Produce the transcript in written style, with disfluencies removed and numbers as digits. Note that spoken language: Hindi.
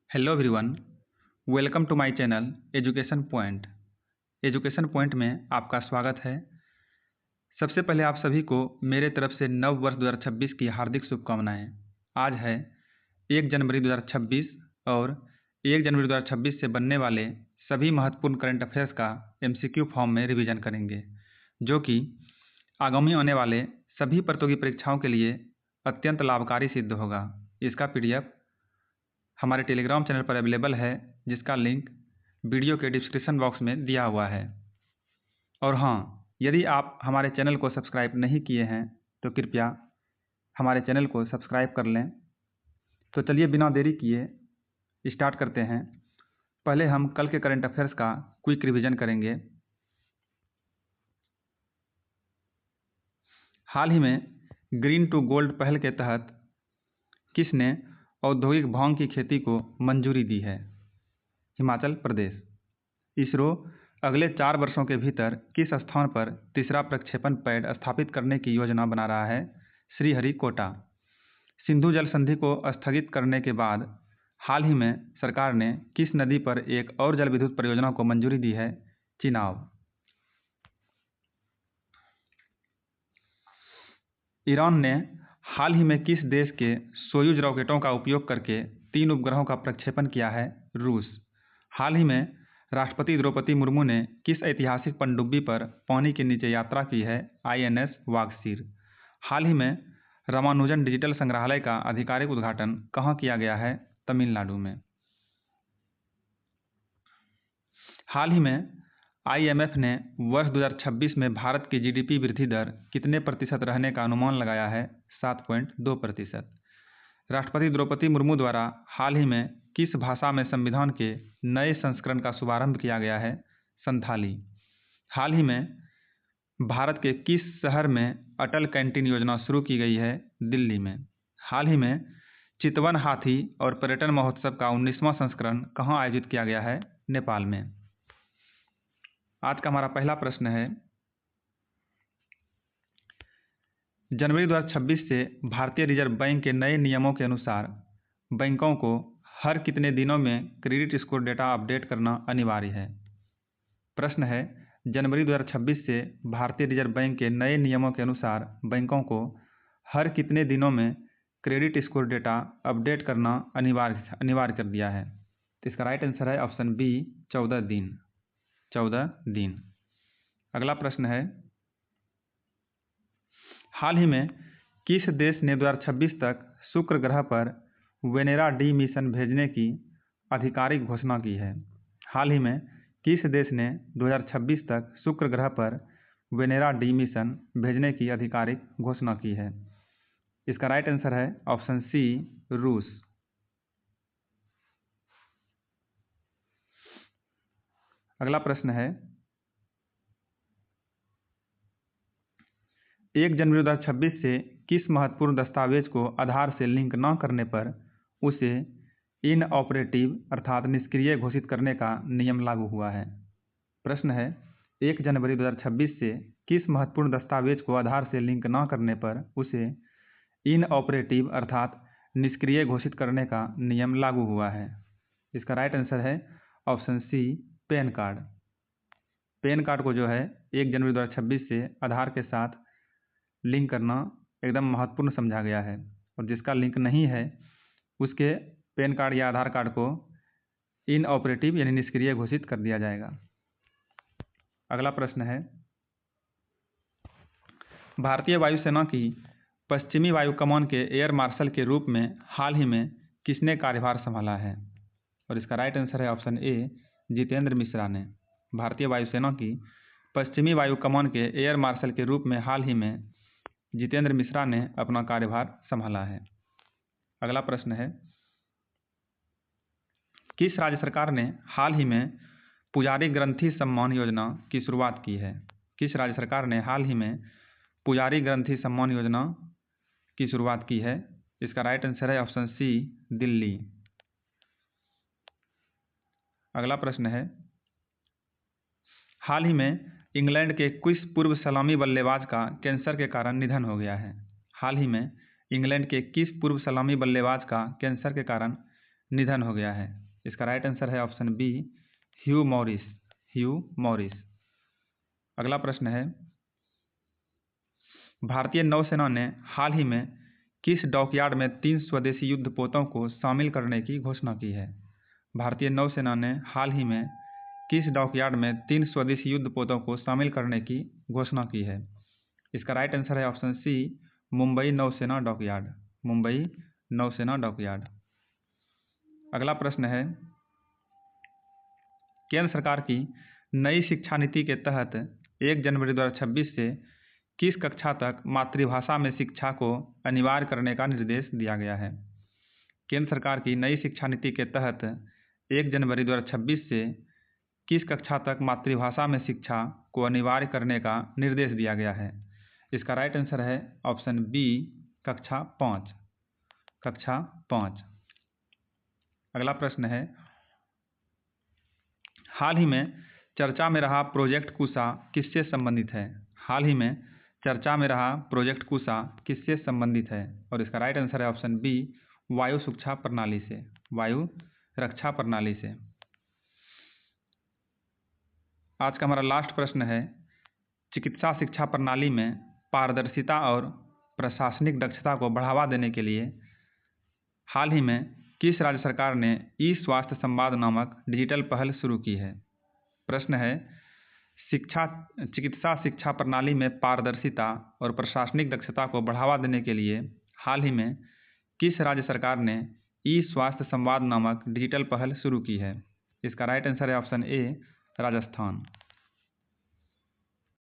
Hello everyone, welcome to my channel education point. Education point में आपका स्वागत है। सबसे पहले आप सभी को मेरे तरफ से नव वर्ष 2026 की हार्दिक शुभकामनाएं। आज है 1 जनवरी 2026 और 1 जनवरी 2026 से बनने वाले सभी महत्वपूर्ण करंट अफेयर्स का MCQ फॉर्म में रिवीजन करेंगे, जो कि आगामी आने वाले सभी प्रतियोगी परीक्षाओं के लिए अत्यंत लाभकारी सिद्ध होगा। इसका PDF हमारे टेलीग्राम चैनल पर अवेलेबल है, जिसका लिंक वीडियो के डिस्क्रिप्शन बॉक्स में दिया हुआ है। और हाँ, यदि आप हमारे चैनल को सब्सक्राइब नहीं किए हैं तो कृपया हमारे चैनल को सब्सक्राइब कर लें। तो चलिए बिना देरी किए स्टार्ट करते हैं। पहले हम कल के करंट अफेयर्स का क्विक रिवीजन करेंगे। हाल ही में ग्रीन टू गोल्ड पहल के तहत किसने औद्योगिक भांग की खेती को मंजूरी दी है? हिमाचल प्रदेश। इसरो अगले 4 वर्षों के भीतर किस स्थान पर तीसरा प्रक्षेपण पैड स्थापित करने की योजना बना रहा है? श्रीहरिकोटा। सिंधु जल संधि को स्थगित करने के बाद हाल ही में सरकार ने किस नदी पर एक और जल विद्युत परियोजना को मंजूरी दी है? चिनाब। ईरान ने हाल ही में किस देश के सोयूज रॉकेटों का उपयोग करके 3 उपग्रहों का प्रक्षेपण किया है? रूस। हाल ही में राष्ट्रपति द्रौपदी मुर्मू ने किस ऐतिहासिक पनडुब्बी पर पानी के नीचे यात्रा की है? INS वागसीर। हाल ही में रामानुजन डिजिटल संग्रहालय का आधिकारिक उद्घाटन कहाँ किया गया है? तमिलनाडु में। हाल ही में IMF ने वर्ष 2026 में भारत की GDP वृद्धि दर कितने प्रतिशत रहने का अनुमान लगाया है? 7.2%। राष्ट्रपति द्रौपदी मुर्मू द्वारा हाल ही में किस भाषा में संविधान के नए संस्करण का शुभारंभ किया गया है? संथाली। हाल ही में भारत के किस शहर में अटल कैंटीन योजना शुरू की गई है? दिल्ली में। हाल ही में चितवन हाथी और पर्यटन महोत्सव का 19वां संस्करण कहाँ आयोजित किया गया है? नेपाल में। आज का हमारा पहला प्रश्न है, जनवरी 2026 से भारतीय रिजर्व बैंक के नए नियमों के अनुसार बैंकों को हर कितने दिनों में क्रेडिट स्कोर डेटा अपडेट करना अनिवार्य है? प्रश्न है, जनवरी 2026 से भारतीय रिजर्व बैंक के नए नियमों के अनुसार बैंकों को हर कितने दिनों में क्रेडिट स्कोर डेटा अपडेट करना अनिवार्य कर दिया है? तो इसका राइट आंसर है ऑप्शन बी, 14 दिन। 14 दिन। अगला प्रश्न है, हाल ही में किस देश ने 2026 तक शुक्र ग्रह पर वेनेरा डी मिशन भेजने की आधिकारिक घोषणा की है? हाल ही में किस देश ने 2026 तक शुक्र ग्रह पर वेनेरा डी मिशन भेजने की आधिकारिक घोषणा की है? इसका राइट आंसर है ऑप्शन सी, रूस। अगला प्रश्न है, 1 जनवरी 2026 से किस महत्वपूर्ण दस्तावेज को आधार से लिंक न करने पर उसे इनऑपरेटिव अर्थात निष्क्रिय घोषित करने का नियम लागू हुआ है? प्रश्न है, 1 जनवरी 2026 से किस महत्वपूर्ण दस्तावेज को आधार से लिंक न करने पर उसे इनऑपरेटिव अर्थात निष्क्रिय घोषित करने का नियम लागू हुआ है? इसका राइट आंसर है option C, PAN card. PAN card को जो है 1 जनवरी 2026 से आधार के साथ लिंक करना एकदम महत्वपूर्ण समझा गया है, और जिसका लिंक नहीं है उसके पैन कार्ड या आधार कार्ड को इनऑपरेटिव यानी निष्क्रिय घोषित कर दिया जाएगा। अगला प्रश्न है, भारतीय वायुसेना की पश्चिमी वायु कमान के एयर मार्शल के रूप में हाल ही में किसने कार्यभार संभाला है? और इसका राइट आंसर है ऑप्शन ए, जितेंद्र मिश्रा ने। भारतीय वायुसेना की पश्चिमी वायु कमान के एयर मार्शल के रूप में हाल ही में जितेंद्र मिश्रा ने अपना कार्यभार संभाला है। अगला प्रश्न है, किस राज्य सरकार ने हाल ही में पुजारी ग्रंथि सम्मान योजना की शुरुआत की है? किस राज्य सरकार ने हाल ही में पुजारी ग्रंथि सम्मान योजना की शुरुआत की है? इसका राइट आंसर है ऑप्शन सी, दिल्ली। अगला प्रश्न है, हाल ही में इंग्लैंड के किस पूर्व सलामी बल्लेबाज का कैंसर के कारण निधन हो गया है? हाल ही में इंग्लैंड के किस पूर्व सलामी बल्लेबाज का कैंसर के कारण निधन हो गया है? इसका राइट आंसर है ऑप्शन बी, ह्यू मॉरिस। ह्यू मॉरिस। अगला प्रश्न है, भारतीय नौसेना ने हाल ही में किस डॉकयार्ड में 3 स्वदेशी युद्धपोतों को शामिल करने की घोषणा की है? भारतीय नौसेना ने हाल ही में किस डॉकयार्ड में 3 स्वदेशी युद्धपोतों को शामिल करने की घोषणा की है? इसका राइट आंसर है ऑप्शन सी, मुंबई नौसेना डॉकयार्ड। मुंबई नौसेना डॉकयार्ड। अगला प्रश्न है, केंद्र सरकार की नई शिक्षा नीति के तहत 1 जनवरी 2026 से किस कक्षा तक मातृभाषा में शिक्षा को अनिवार्य करने का निर्देश दिया गया है? केंद्र सरकार की नई शिक्षा नीति के तहत 1 जनवरी 2026 से किस कक्षा तक मातृभाषा में शिक्षा को अनिवार्य करने का निर्देश दिया गया है? इसका राइट आंसर है ऑप्शन बी, कक्षा 5। कक्षा 5। अगला प्रश्न है, हाल ही में चर्चा में रहा प्रोजेक्ट कुशा किससे संबंधित है? हाल ही में चर्चा में रहा प्रोजेक्ट कुशा किससे संबंधित है? और इसका राइट आंसर है ऑप्शन बी, वायु सुरक्षा प्रणाली से। वायु रक्षा प्रणाली से। आज का हमारा लास्ट प्रश्न है, चिकित्सा शिक्षा प्रणाली में पारदर्शिता और प्रशासनिक दक्षता को बढ़ावा देने के लिए हाल ही में किस राज्य सरकार ने ई स्वास्थ्य संवाद नामक डिजिटल पहल शुरू की है? प्रश्न है, चिकित्सा शिक्षा प्रणाली में पारदर्शिता और प्रशासनिक दक्षता को बढ़ावा देने के लिए हाल ही में किस राज्य सरकार ने ई स्वास्थ्य संवाद नामक डिजिटल पहल शुरू की है? इसका राइट आंसर है ऑप्शन ए, राजस्थान।